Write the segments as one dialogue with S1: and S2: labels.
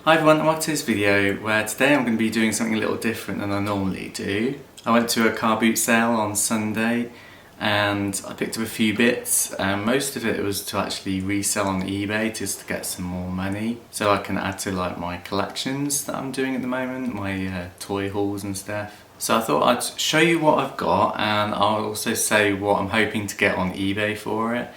S1: Hi everyone, welcome to this video where today I'm going to be doing something a little different than I normally do. I went to a car boot sale on Sunday and I picked up a few bits, and most of it was to actually resell on eBay just to get some more money so I can add to like my collections that I'm doing at the moment, my toy hauls and stuff. So I thought I'd show you what I've got, and I'll also say what I'm hoping to get on eBay for it.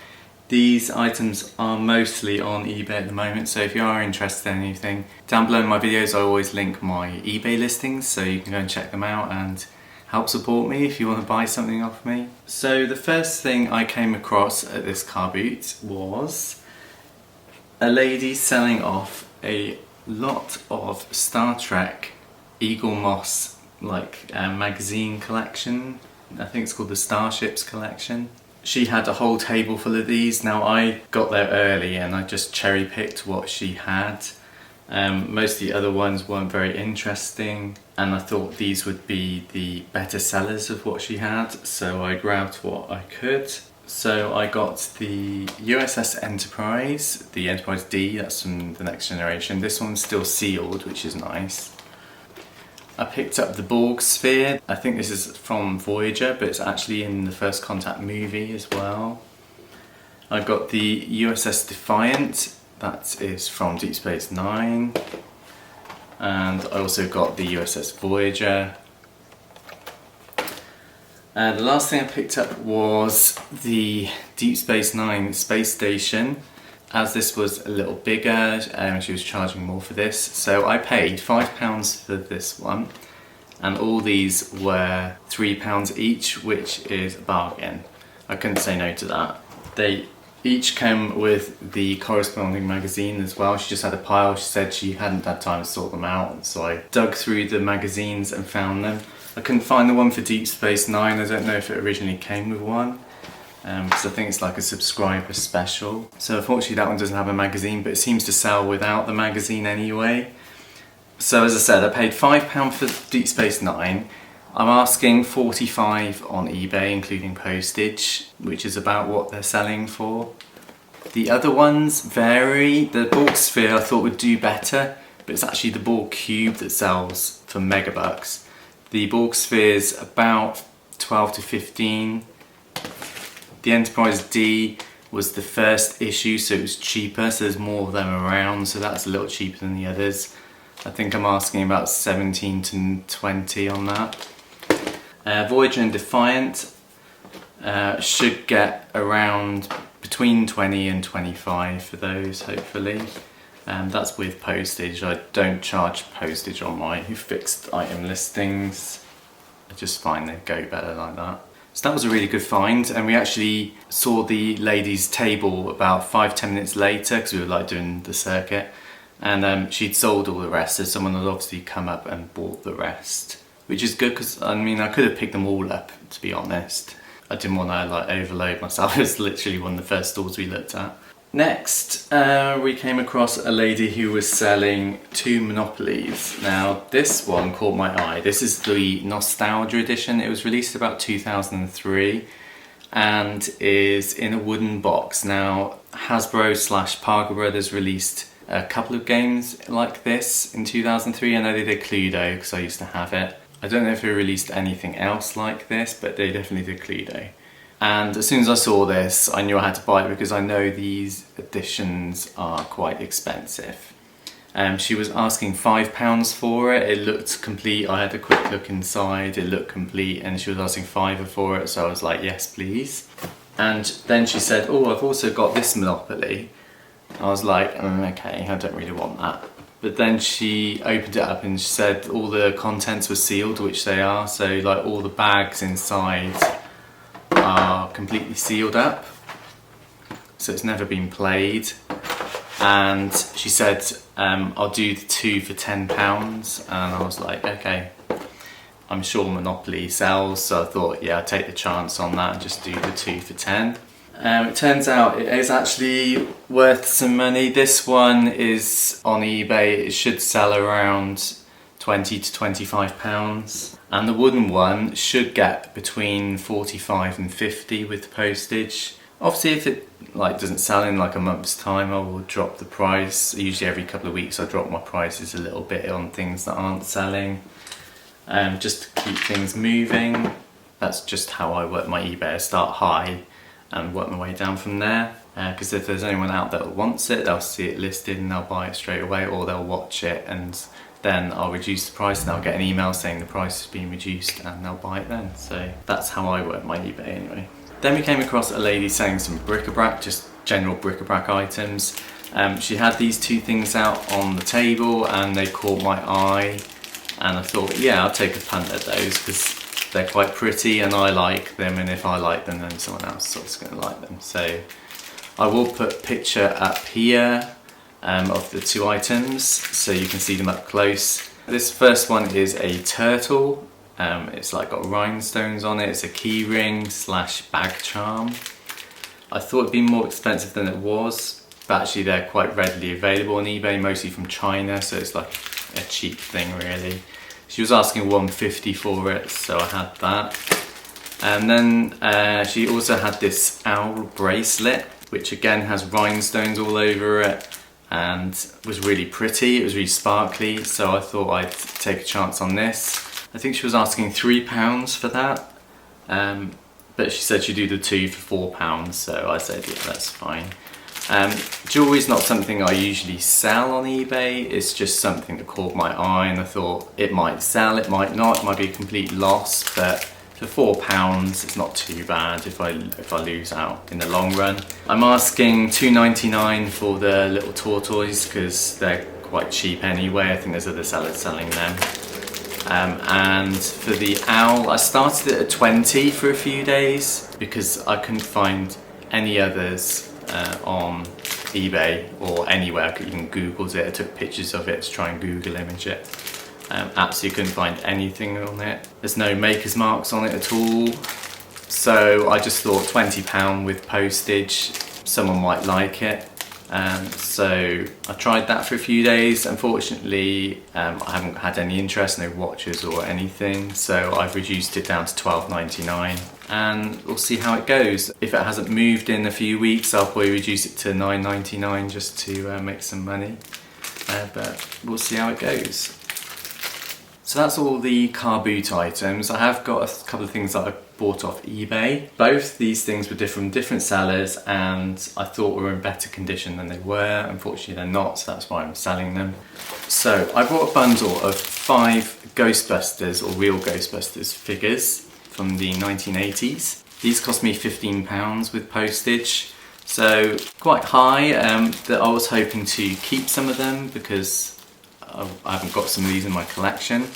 S1: These items are mostly on eBay at the moment, so if you are interested in anything, down below in my videos I always link my eBay listings so you can go and check them out and help support me if you want to buy something off me. So the first thing I came across at this car boot was a lady selling off a lot of Star Trek Eagle Moss magazine collection. I think it's called the Starships collection. She had a whole table full of these. Now I got there early and I just cherry picked what she had. Most of the other ones weren't very interesting and I thought these would be the better sellers of what she had, so I grabbed what I could. So I got the USS Enterprise, the Enterprise D, that's from the Next Generation. This one's still sealed, which is nice. I picked up the Borg Sphere. I think this is from Voyager, but it's actually in the First Contact movie as well. I got the USS Defiant, that is from Deep Space Nine. And I also got the USS Voyager. The last thing I picked up was the Deep Space Nine space station. As this was a little bigger, she was charging more for this, so I paid £5 for this one, and all these were £3 each, which is a bargain. I couldn't say no to that. They each came with the corresponding magazine as well. She just had a pile. She said she hadn't had time to sort them out, so I dug through the magazines and found them. I couldn't find the one for Deep Space Nine. I don't know if it originally came with one. Because I think it's like a subscriber special. So unfortunately that one doesn't have a magazine, but it seems to sell without the magazine anyway. So as I said, I paid £5 for Deep Space Nine. I'm asking £45 on eBay, including postage, which is about what they're selling for. The other ones vary. The Borg Sphere I thought would do better, but it's actually the Borg Cube that sells for megabucks. The Borg Sphere's about 12 to 15. The Enterprise D was the first issue, so it was cheaper, so there's more of them around, so that's a little cheaper than the others. I think I'm asking about 17 to 20 on that. Voyager and Defiant should get around between 20 and 25 for those, hopefully. That's with postage. I don't charge postage on my fixed item listings. I just find they go better like that. So that was a really good find, and we actually saw the lady's table about 5-10 minutes later because we were like doing the circuit, and she'd sold all the rest, so someone had obviously come up and bought the rest, which is good because I mean I could have picked them all up, to be honest. I didn't want to like overload myself. It was literally one of the first stores we looked at. Next, we came across a lady who was selling 2 Monopolies. Now this one caught my eye. This is the Nostalgia edition. It was released about 2003 and is in a wooden box. Now Hasbro / Parker Brothers released a couple of games like this in 2003. I know they did Cluedo because I used to have it. I don't know if they released anything else like this, but they definitely did Cluedo. And as soon as I saw this, I knew I had to buy it because I know these editions are quite expensive. She was asking £5 for it. It looked complete. I had a quick look inside. It looked complete, and she was asking £5 for it. So I was like, yes, please. And then she said, "Oh, I've also got this Monopoly." I was like, okay, I don't really want that. But then she opened it up and she said all the contents were sealed, which they are. So like all the bags inside are completely sealed up, so it's never been played. And she said I'll do the 2 for £10, and I was like, okay, I'm sure Monopoly sells, so I thought, yeah, I'd take the chance on that and just do the 2 for 10. It turns out it is actually worth some money. This one is on eBay. It should sell around 20 to £25, and the wooden one should get between 45 and 50 with postage. Obviously if it doesn't sell in like a month's time, I will drop the price. Usually every couple of weeks I drop my prices a little bit on things that aren't selling, just to keep things moving. That's just how I work my eBay. I start high and work my way down from there, because if there's anyone out there that wants it, they'll see it listed and they'll buy it straight away, or they'll watch it and then I'll reduce the price and they'll get an email saying the price has been reduced and they'll buy it then. So that's how I work my eBay anyway. Then we came across a lady selling some bric-a-brac, just general bric-a-brac items. She had these two things out on the table and they caught my eye, and I thought, yeah, I'll take a punt at those because they're quite pretty and I like them, and if I like them then someone else is also going to like them. So I will put a picture up here of the two items so you can see them up close. This first one is a turtle. It's like got rhinestones on it. It's a key ring / bag charm. I thought it'd be more expensive than it was, but actually they're quite readily available on eBay, mostly from China, so it's like a cheap thing really. She was asking $150 for it, so I had that. And then she also had this owl bracelet, which again has rhinestones all over it and was really pretty. It was really sparkly, so I thought I'd take a chance on this. I think she was asking £3 for that, but she said she'd do the two for £4, so I said, yeah, that's fine. Jewellery's not something I usually sell on eBay. It's just something that caught my eye and I thought it might sell, it might not, it might be a complete loss, but for £4 it's not too bad if I lose out in the long run. I'm asking $2.99 for the little tortoise because they're quite cheap anyway. I think there's other sellers selling them. And for the owl, I started it at 20 for a few days because I couldn't find any others on eBay or anywhere. I even googled it, I took pictures of it to try and Google image it. Absolutely couldn't find anything on it. There's no maker's marks on it at all. So I just thought £20 with postage, someone might like it. So I tried that for a few days. Unfortunately, I haven't had any interest, no watches or anything, so I've reduced it down to $12.99 and we'll see how it goes. If it hasn't moved in a few weeks, I'll probably reduce it to $9.99 just to make some money, but we'll see how it goes. So that's all the car boot items. I have got a couple of things that I bought off eBay. Both these things were from different sellers and I thought were in better condition than they were. Unfortunately they're not, so that's why I'm selling them. So I bought a bundle of 5 Ghostbusters or real Ghostbusters figures from the 1980s. These cost me £15 with postage, so quite high. That I was hoping to keep some of them because I haven't got some of these in my collection.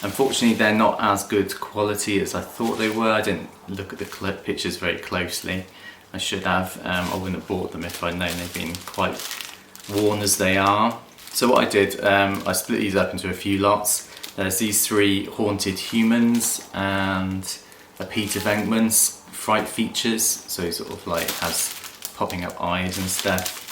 S1: Unfortunately they're not as good quality as I thought they were. I didn't look at the pictures very closely. I should have. I wouldn't have bought them if I'd known they'd been quite worn as they are. So what I did, I split these up into a few lots. There's these 3 haunted humans and a Peter Venkman's fright features, so he sort of like has popping up eyes and stuff.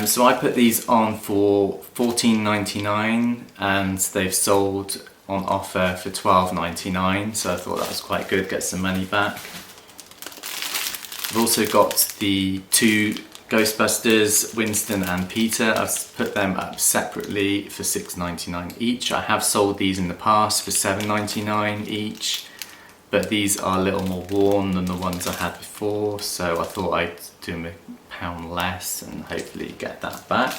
S1: So I put these on for $14.99 and they've sold on offer for $12.99, so I thought that was quite good, get some money back. I've also got the 2 Ghostbusters, Winston and Peter. I've put them up separately for $6.99 each. I have sold these in the past for $7.99 each, but these are a little more worn than the ones I had before, so I thought I'd do them £1 less and hopefully get that back.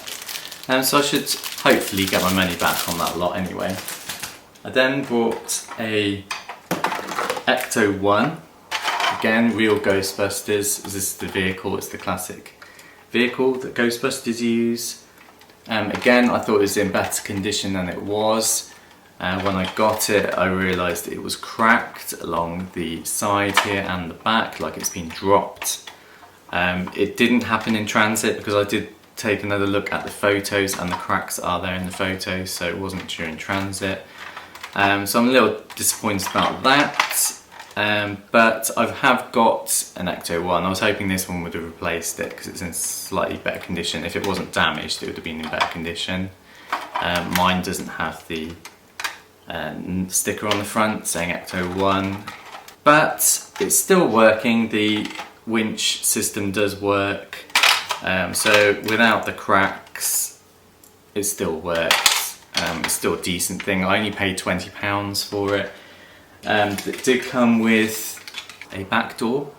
S1: So I should hopefully get my money back on that lot anyway. I then bought a ECTO-1, again real Ghostbusters. This is the vehicle, it's the classic vehicle that Ghostbusters use. Again, I thought it was in better condition than it was. When I got it, I realised it was cracked along the side here and the back, like it's been dropped. It didn't happen in transit because I did take another look at the photos and the cracks are there in the photos, so it wasn't during transit. So I'm a little disappointed about that, but I have got an ECTO-1. I was hoping this one would have replaced it because it's in slightly better condition. If it wasn't damaged, it would have been in better condition. Mine doesn't have the sticker on the front saying ECTO-1, but it's still working. The winch system does work. So without the cracks, it still works. It's still a decent thing. I only paid £20 for it. It did come with a back door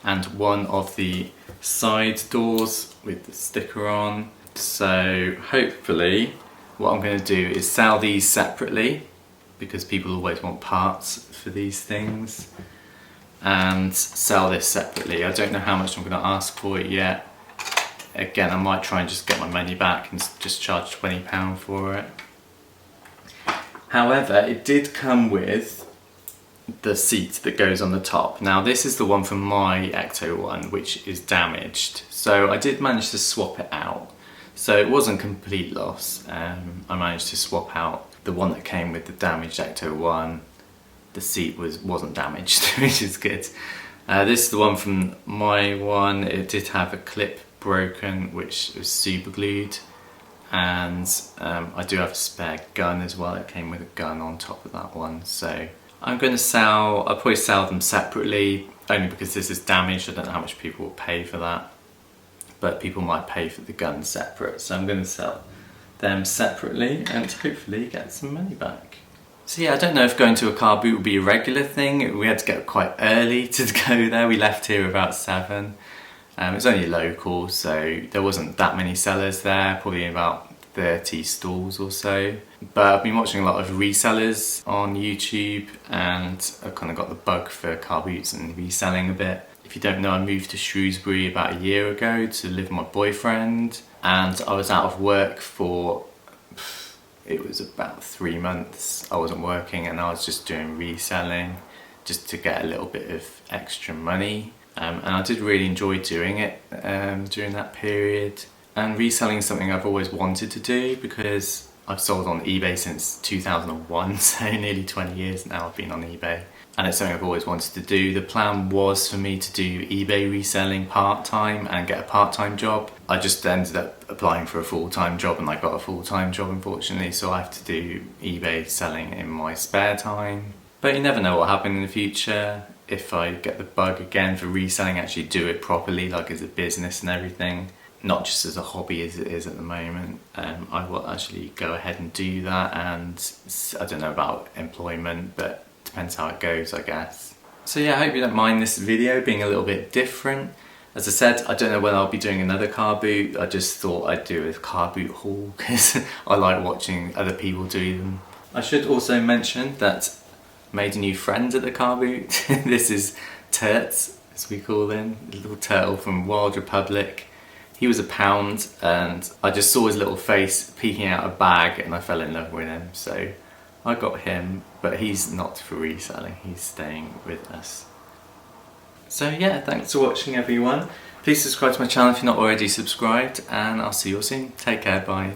S1: and one of the side doors with the sticker on. So hopefully what I'm going to do is sell these separately, because people always want parts for these things, and sell this separately. I don't know how much I'm going to ask for it yet. Again, I might try and just get my money back and just charge £20 for it. However, it did come with the seat that goes on the top. Now this is the one from my ECTO-1, which is damaged. So I did manage to swap it out. So it wasn't complete loss. I managed to swap out the one that came with the damaged ECTO-1. The seat wasn't damaged, which is good. This is the one from my one. It did have a clip broken, which was super glued, and I do have a spare gun as well. It came with a gun on top of that one. So I'm going to I'll probably sell them separately, only because this is damaged. I don't know how much people will pay for that, but people might pay for the gun separate. So I'm going to sell them separately and hopefully get some money back. So yeah, I don't know if going to a car boot would be a regular thing. We had to get quite early to go there. We left here about 7. It was only local, so there wasn't that many sellers there, probably about 30 stalls or so. But I've been watching a lot of resellers on YouTube, and I've kind of got the bug for car boots and reselling a bit. If you don't know, I moved to Shrewsbury about a year ago to live with my boyfriend, and I was out of work for, it was about 3 months. I wasn't working and I was just doing reselling just to get a little bit of extra money. And I did really enjoy doing it during that period. And reselling is something I've always wanted to do, because I've sold on eBay since 2001, so nearly 20 years now I've been on eBay. And it's something I've always wanted to do. The plan was for me to do eBay reselling part-time and get a part-time job. I just ended up applying for a full-time job, and I got a full-time job unfortunately, so I have to do eBay selling in my spare time. But you never know what will happen in the future. If I get the bug again for reselling, actually do it properly, like as a business and everything, not just as a hobby as it is at the moment, I will actually go ahead and do that. And I don't know about employment, but depends how it goes, I guess. So yeah, I hope you don't mind this video being a little bit different. As I said, I don't know when I'll be doing another car boot. I just thought I'd do a car boot haul because I like watching other people do them. I should also mention that I made a new friend at the car boot. This is Turts, as we call him, a little turtle from Wild Republic. He was £1 and I just saw his little face peeking out a bag and I fell in love with him. So I got him, but he's not for reselling, he's staying with us. So yeah, thanks for watching everyone. Please subscribe to my channel if you're not already subscribed, and I'll see you all soon. Take care, bye.